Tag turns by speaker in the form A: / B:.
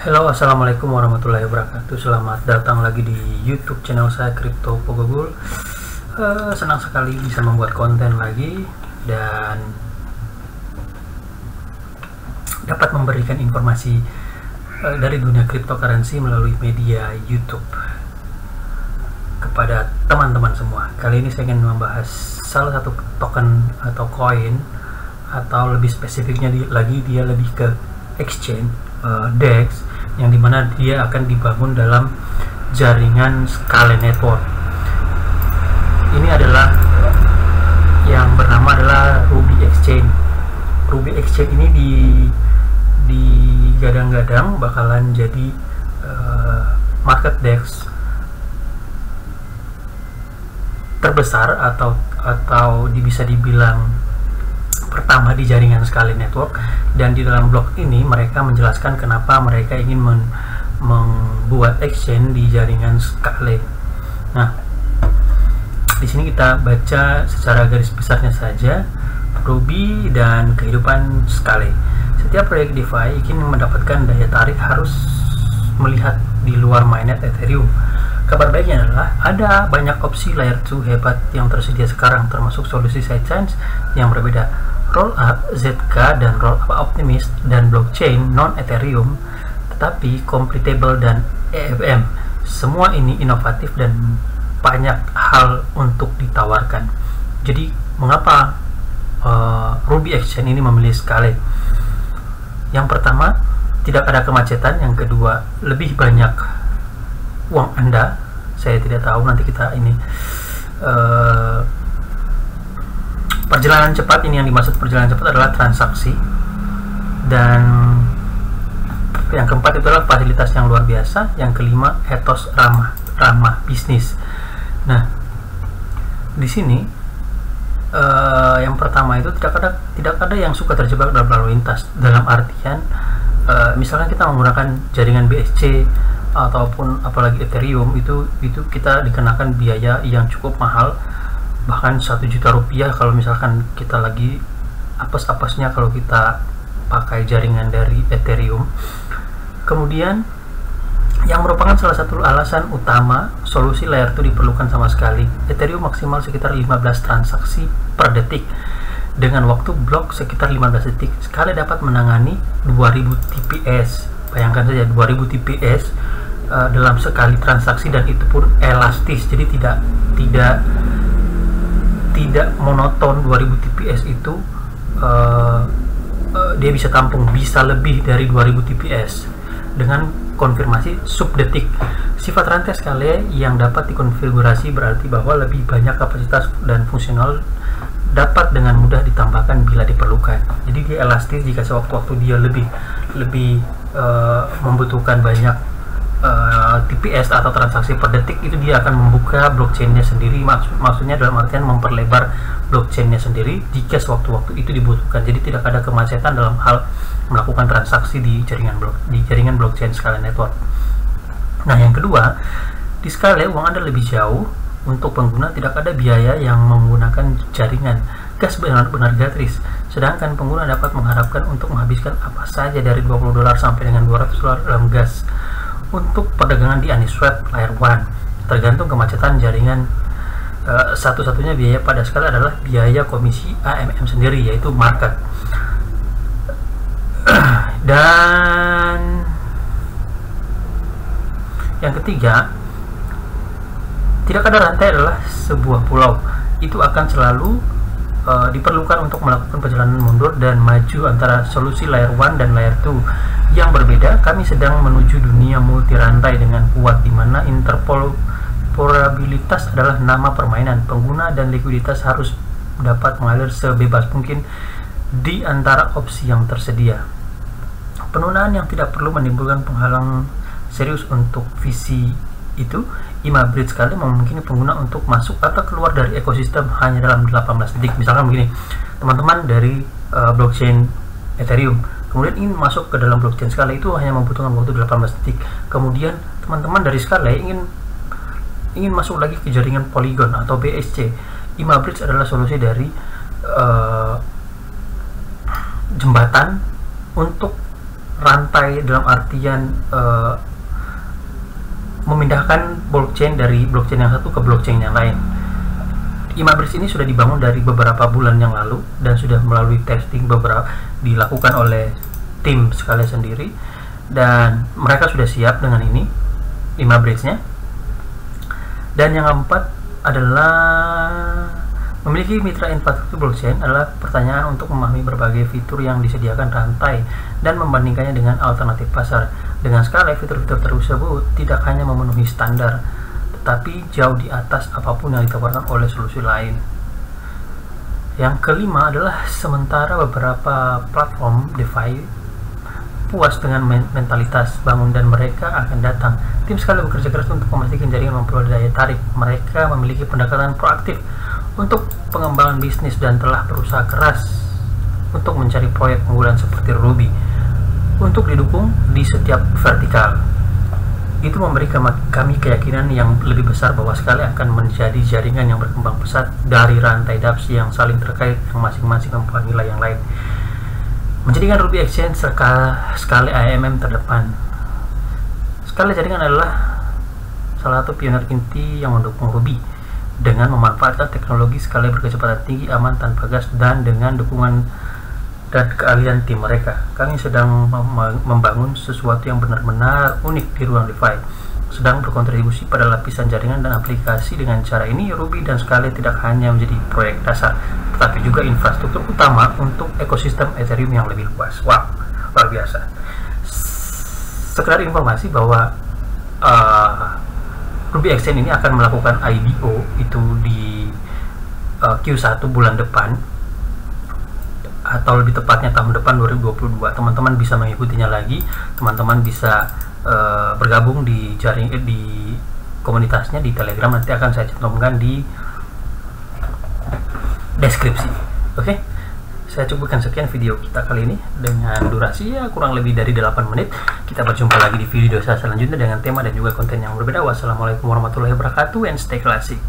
A: Halo, assalamualaikum warahmatullahi wabarakatuh. Selamat datang lagi di YouTube channel saya Crypto Pogogul. Senang sekali bisa membuat konten lagi dan dapat memberikan informasi dari dunia cryptocurrency melalui media YouTube kepada teman-teman semua. Kali ini saya ingin membahas salah satu token atau koin, atau lebih spesifiknya dia lebih ke exchange, DEX, yang dimana dia akan dibangun dalam jaringan Scale Network. Ini adalah yang bernama adalah Ruby Exchange. Ruby Exchange ini digadang-gadang bakalan jadi market DEX terbesar atau bisa dibilang pertama di jaringan Scale Network. Dan di dalam blog ini mereka menjelaskan kenapa mereka ingin membuat exchange di jaringan Scale. Nah, di sini kita baca secara garis besarnya saja Ruby dan kehidupan Scale. Setiap proyek DeFi ingin mendapatkan daya tarik harus melihat di luar mainnet Ethereum. Kabar baiknya adalah ada banyak opsi layer 2 hebat yang tersedia sekarang, termasuk solusi sidechains yang berbeda. Rollup, ZK, dan Rollup Optimist, dan blockchain non-Ethereum, tetapi completable dan EVM. Semua ini inovatif dan banyak hal untuk ditawarkan. Jadi, mengapa Ruby Exchange ini memilih Scale? Yang pertama, tidak ada kemacetan. Yang kedua, lebih banyak uang Anda. Saya tidak tahu, nanti kita ini perjalanan cepat. Ini yang dimaksud perjalanan cepat adalah transaksi. Dan yang keempat itu adalah fasilitas yang luar biasa. Yang kelima, etos ramah bisnis. Nah, di sini yang pertama itu tidak ada yang suka terjebak dalam lalu lintas. Dalam artian misalkan kita menggunakan jaringan BSC ataupun apalagi Ethereum, itu kita dikenakan biaya yang cukup mahal, bahkan 1 juta rupiah kalau misalkan kita lagi apes-apesnya kalau kita pakai jaringan dari Ethereum. Kemudian yang merupakan salah satu alasan utama solusi layer 2 diperlukan sama sekali, Ethereum maksimal sekitar 15 transaksi per detik dengan waktu blok sekitar 15 detik. Scale dapat menangani 2000 TPS. Bayangkan saja 2000 TPS dalam sekali transaksi, dan itu pun elastis. Jadi tidak monoton. 2000 TPS itu dia bisa tampung bisa lebih dari 2000 TPS dengan konfirmasi subdetik. Sifat rantai Scale yang dapat dikonfigurasi berarti bahwa lebih banyak kapasitas dan fungsional dapat dengan mudah ditambahkan bila diperlukan. Jadi dia elastis. Jika sewaktu-waktu dia lebih membutuhkan banyak TPS atau transaksi per detik, itu dia akan membuka blockchainnya sendiri. Maksudnya dalam artian memperlebar blockchainnya sendiri jika sewaktu-waktu itu dibutuhkan. Jadi tidak ada kemacetan dalam hal melakukan transaksi di jaringan blockchain Scale Network. Nah, yang kedua, di Scale uang Anda lebih jauh. Untuk pengguna tidak ada biaya yang menggunakan jaringan. Gas benar-benar gratis. Sedangkan pengguna dapat mengharapkan untuk menghabiskan apa saja dari $20 sampai dengan $200 dalam gas. Untuk perdagangan di Uniswap Layer 1, tergantung kemacetan jaringan. Satu-satunya biaya pada Scale adalah biaya komisi AMM sendiri, yaitu market. Dan yang ketiga, tidak ada rantai adalah sebuah pulau. Itu akan selalu diperlukan untuk melakukan perjalanan mundur dan maju antara solusi Layer 1 dan Layer 2 yang berbeda. Kami sedang menuju dunia multi rantai dengan kuat, di mana interoperabilitas adalah nama permainan. Pengguna dan likuiditas harus dapat mengalir sebebas mungkin di antara opsi yang tersedia. Penundaan yang tidak perlu menimbulkan penghalang serius untuk visi itu. IMA Bridge Scale memungkinkan pengguna untuk masuk atau keluar dari ekosistem hanya dalam 18 detik. Misalkan begini, teman-teman dari blockchain Ethereum kemudian ingin masuk ke dalam blockchain Scale, itu hanya membutuhkan waktu 18 detik. Kemudian teman-teman dari Scale ingin masuk lagi ke jaringan Polygon atau BSC. IMA Bridge adalah solusi dari jembatan untuk rantai dalam artian memindahkan blockchain dari blockchain yang satu ke blockchain yang lain. Imabridge ini sudah dibangun dari beberapa bulan yang lalu dan sudah melalui testing beberapa dilakukan oleh tim Scala sendiri, dan mereka sudah siap dengan ini Imabridge-nya. Dan yang keempat adalah memiliki mitra infrastruktur blockchain adalah pertanyaan untuk memahami berbagai fitur yang disediakan rantai dan membandingkannya dengan alternatif pasar. Dengan Scala, fitur-fitur tersebut tidak hanya memenuhi standar, tetapi jauh di atas apapun yang ditawarkan oleh solusi lain. Yang kelima adalah sementara beberapa platform DeFi puas dengan mentalitas bangun dan mereka akan datang. Tim Scala bekerja keras untuk memastikan jaringan memperoleh daya tarik. Mereka memiliki pendekatan proaktif untuk pengembangan bisnis dan telah berusaha keras untuk mencari proyek unggulan seperti Ruby untuk didukung di setiap vertikal. Itu memberi kami keyakinan yang lebih besar bahwa Scala akan menjadi jaringan yang berkembang pesat dari rantai dApps yang saling terkait yang masing-masing mempunyai nilai yang lain, menjadikan Ruby Exchange Scala AMM terdepan. Scala jaringan adalah salah satu pionir inti yang mendukung Ruby dengan memanfaatkan teknologi Scala berkecepatan tinggi, aman, tanpa gas, dan dengan dukungan dan keahlian tim mereka. Kami sedang membangun sesuatu yang benar-benar unik di ruang DeFi, sedang berkontribusi pada lapisan jaringan dan aplikasi. Dengan cara ini, Ruby dan Scala tidak hanya menjadi proyek dasar, tetapi juga infrastruktur utama untuk ekosistem Ethereum yang lebih luas. Wow, luar biasa. Sekedar informasi bahwa Ruby Exchange ini akan melakukan IDO itu di Q1 bulan depan, atau lebih tepatnya tahun depan 2022. Teman-teman bisa mengikutinya lagi, teman-teman bisa bergabung di di komunitasnya di Telegram, nanti akan saya cantumkan di deskripsi. Oke, saya cukupkan sekian video kita kali ini dengan durasi kurang lebih dari 8 menit. Kita berjumpa lagi di video saya selanjutnya dengan tema dan juga konten yang berbeda. Wassalamualaikum warahmatullahi wabarakatuh, and stay classy.